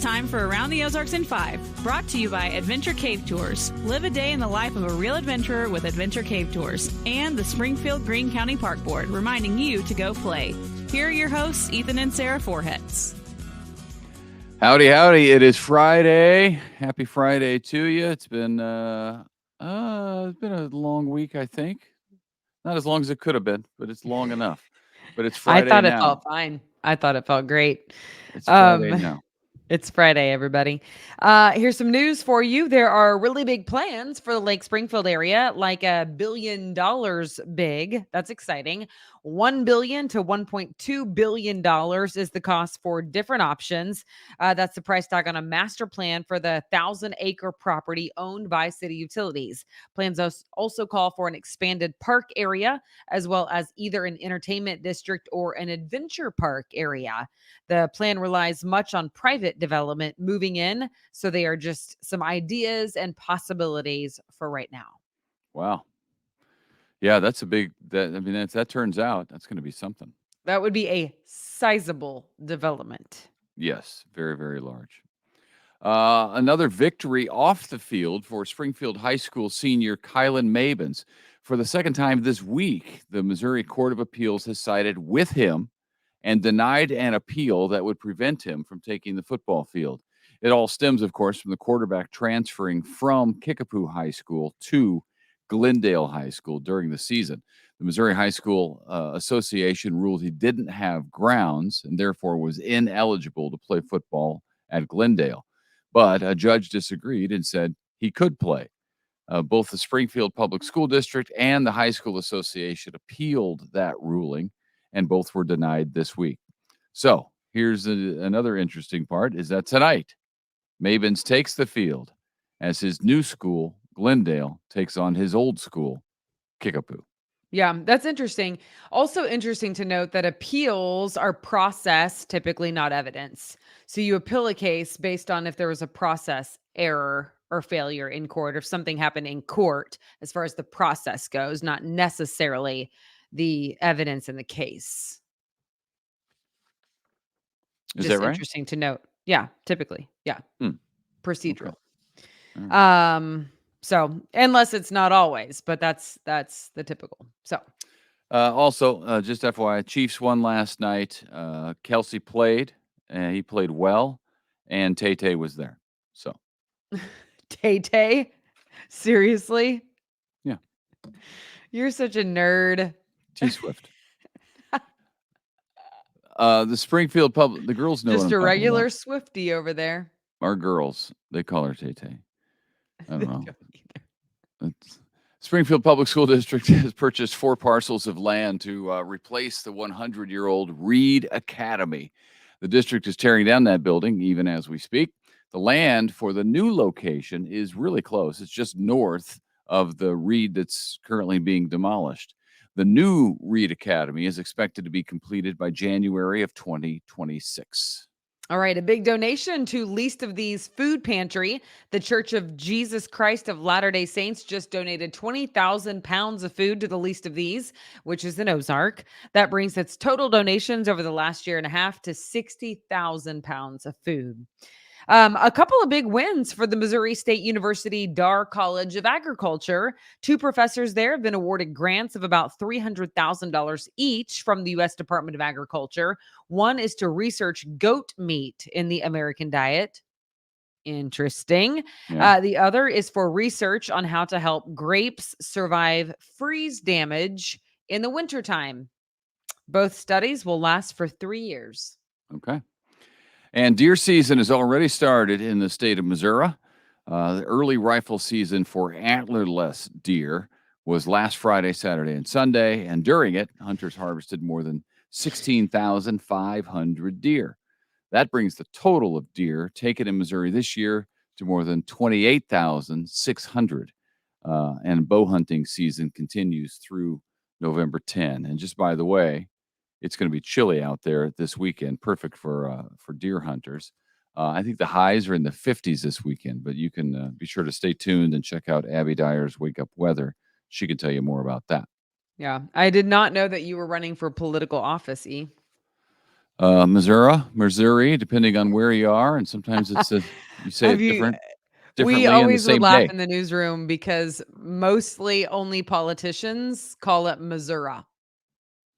It's time for Around the Ozarks in 5, brought to you by Adventure Cave Tours. Live a day in the life of a real adventurer with Adventure Cave Tours. And the Springfield Greene County Park Board, reminding you to go play. Here are your hosts, Ethan and Sarah Forhetz. Howdy, howdy. It is Friday. Happy Friday to you. It's been a long week, I think. Not as long as it could have been, but it's long enough. But it's Friday now. I thought it felt fine. I thought it felt great. It's Friday now. It's Friday, everybody. Here's some news for you. There are really big plans for the Lake Springfield area, like $1 billion big. That's exciting. $1 billion to $1.2 billion is the cost for different options. That's the price tag on a master plan for the 1,000-acre property owned by city utilities. Plans also call for an expanded park area, as well as either an entertainment district or an adventure park area. The plan relies much on private development moving in, so they are just some ideas and possibilities for right now. Wow. Yeah, that's a big, that turns out, that's going to be something. That would be a sizable development. Yes, very, very large. Another victory off the field for Springfield High School senior Kylan Mabins. For the second time this week, the Missouri Court of Appeals has sided with him and denied an appeal that would prevent him from taking the football field. It all stems, of course, from the quarterback transferring from Kickapoo High School to Glendale High School during the season. The Missouri High School Association ruled he didn't have grounds and therefore was ineligible to play football at Glendale. But a judge disagreed and said he could play. Both the Springfield Public School District and the High School Association appealed that ruling, and both were denied this week. So here's another interesting part, is that tonight, Mabins takes the field as his new school, Glendale, takes on his old school, Kickapoo. Yeah, that's interesting. Also interesting to note that appeals are process, typically not evidence. So you appeal a case based on if there was a process error or failure in court, or if something happened in court as far as the process goes, not necessarily the evidence in the case. Is Just that right? interesting to note. Yeah, typically. Yeah. Procedural. Okay. Right. So unless it's not always, but that's the typical. So also, just FYI, Chiefs won last night. Kelsey played, and he played well, and Tay was there. So Tay? Seriously? Yeah. You're such a nerd. T-Swift. The Springfield Public, the girls know just a regular Swiftie over there. Our girls, they call her Tay. I don't know. Springfield Public School District has purchased 4 parcels of land to replace the 100-year-old Reed Academy. The district is tearing down that building even as we speak. The land for the new location is really close. It's just north of the Reed that's currently being demolished. The new Reed Academy is expected to be completed by January of 2026. All right, a big donation to Least of These Food Pantry. The Church of Jesus Christ of Latter-day Saints just donated 20,000 pounds of food to the Least of These, which is an Ozark. That brings its total donations over the last year and a half to 60,000 pounds of food. A couple of big wins for the Missouri State University Dar College of Agriculture. 2 professors there have been awarded grants of about $300,000 each from the U.S. Department of Agriculture. One is to research goat meat in the American diet. Interesting. Yeah. The other is for research on how to help grapes survive freeze damage in the wintertime. Both studies will last for 3 years. Okay. And deer season has already started in the state of Missouri. The early rifle season for antlerless deer was last Friday, Saturday, and Sunday. And during it, hunters harvested more than 16,500 deer. That brings the total of deer taken in Missouri this year to more than 28,600. And bow hunting season continues through November 10. And just by the way, it's going to be chilly out there this weekend, perfect for deer hunters. I think the highs are in the 50s this weekend, but you can be sure to stay tuned and check out Abby Dyer's Wake Up Weather. She can tell you more about that. Yeah, I did not know that you were running for political office, E. Missouri, depending on where you are, and sometimes you say Have it you We differently in the always would same laugh day. in the newsroom because mostly only politicians call it Missouri.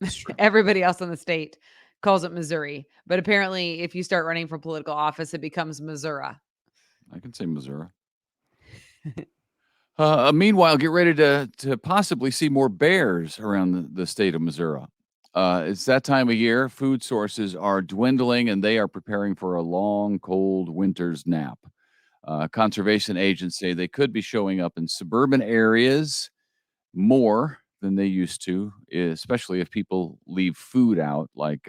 It's true. Everybody else in the state calls it Missouri. But apparently, if you start running for political office, it becomes Missouri. I can say Missouri. Meanwhile, get ready to possibly see more bears around the state of Missouri. It's that time of year. Food sources are dwindling, and they are preparing for a long, cold winter's nap. Conservation agents say they could be showing up in suburban areas more than they used to, especially if people leave food out, like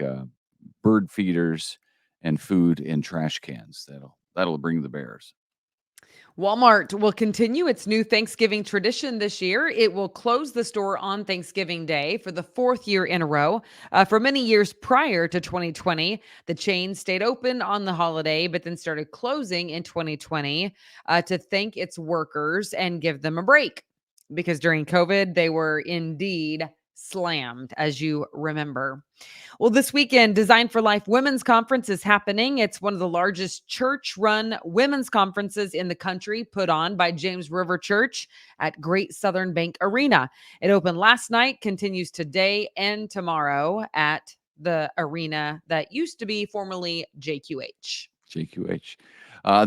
bird feeders and food in trash cans. That'll bring the bears. Walmart will continue its new Thanksgiving tradition this year. It will close the store on Thanksgiving Day for the fourth year in a row. For many years prior to 2020, the chain stayed open on the holiday, but then started closing in 2020 to thank its workers and give them a break. Because during COVID, they were indeed slammed, as you remember. Well, this weekend, Design for Life Women's Conference is happening. It's one of the largest church run women's conferences in the country, put on by James River Church at Great Southern Bank Arena. It opened last night, continues today and tomorrow at the arena that used to be formerly JQH. JQH.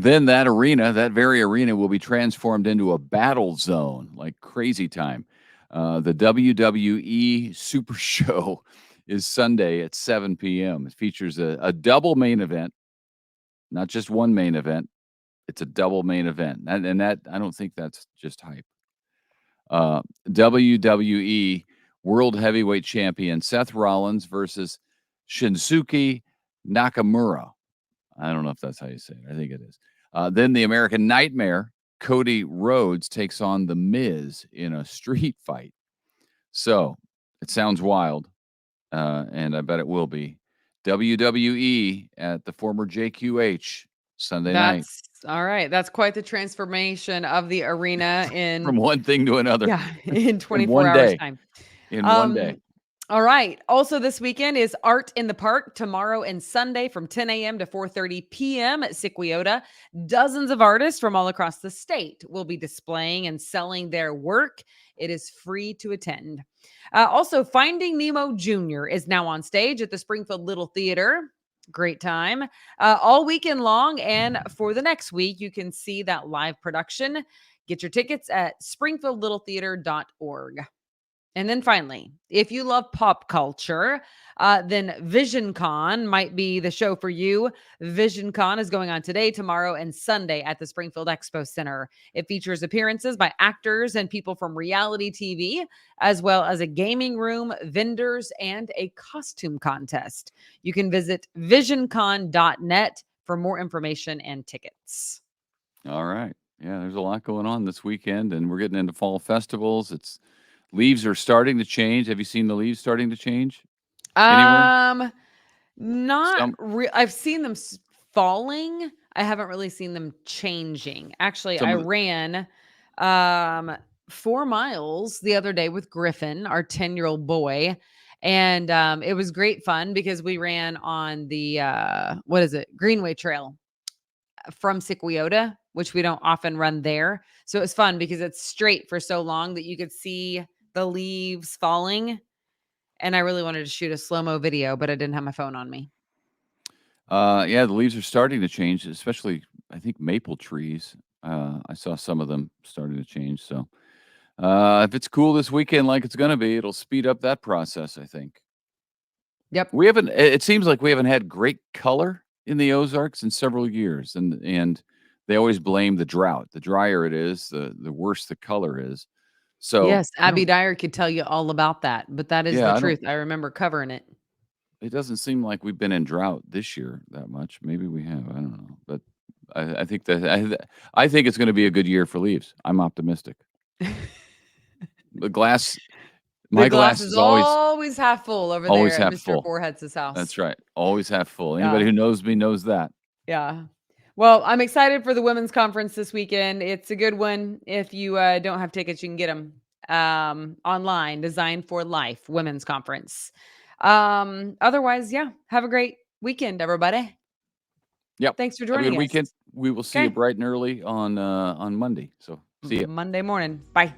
Then that very arena, will be transformed into a battle zone, like crazy time. The WWE Super Show is Sunday at 7 p.m. It features a double main event, not just one main event. It's a double main event, and that I don't think that's just hype. WWE World Heavyweight Champion Seth Rollins versus Shinsuke Nakamura. I don't know if that's how you say it. I think it is. Then the American Nightmare, Cody Rhodes, takes on The Miz in a street fight. So it sounds wild, and I bet it will be. WWE at the former JQH Sunday night. That's all right. That's quite the transformation of the arena in From one thing to another in in 24 one hours day. time. In one day. Um, all right. Also, this weekend is Art in the Park tomorrow and Sunday from 10 a.m. to 4:30 p.m. at Siquiota. Dozens of artists from all across the state will be displaying and selling their work. It is free to attend. Also, Finding Nemo Jr. is now on stage at the Springfield Little Theater. Great time. All weekend long. And for the next week, you can see that live production. Get your tickets at springfieldlittletheater.org. And then finally, if you love pop culture, then VisionCon might be the show for you. VisionCon is going on today, tomorrow, and Sunday at the Springfield Expo Center. It features appearances by actors and people from reality TV, as well as a gaming room, vendors, and a costume contest. You can visit visioncon.net for more information and tickets. All right. Yeah, there's a lot going on this weekend, and we're getting into fall festivals. Leaves are starting to change. Have you seen the leaves starting to change anywhere? Um, Not Some I've seen them falling. I haven't really seen them changing. Actually, some I of the ran 4 miles the other day with Griffin, our 10-year-old boy, and it was great fun because we ran on the what is it? Greenway Trail from Siquiota, which we don't often run there. So it was fun because it's straight for so long that you could see the leaves falling. And I really wanted to shoot a slow-mo video, but I didn't have my phone on me. yeah, the leaves are starting to change, especially I think maple trees. I saw some of them starting to change. So if it's cool this weekend like it's going to be, it'll speed up that process, I think. Yep. We haven't it seems like we haven't had great color in the Ozarks in several years, and they always blame the drought. The drier it is, the worse the color is. So, Yes, Abby Dyer could tell you all about that, but that is the I don't truth. I remember covering it. it doesn't seem like we've been in drought this year that much. Maybe we have, I don't know, but I think that I think it's gonna be a good year for leaves. I'm optimistic. The glass The my glass glass is is always always half full over there always at half Mr. full. Forehead's house. That's right, always half full. Anybody Yeah. who knows me knows that. Yeah. Well, I'm excited for the women's conference this weekend. It's a good one. If you don't have tickets, you can get them online. Design for Life Women's Conference. Otherwise, yeah, have a great weekend, everybody. Yep. Thanks for Have a joining good us. weekend. We will see you Okay. bright and early on Monday. So see ya. Monday morning. Bye.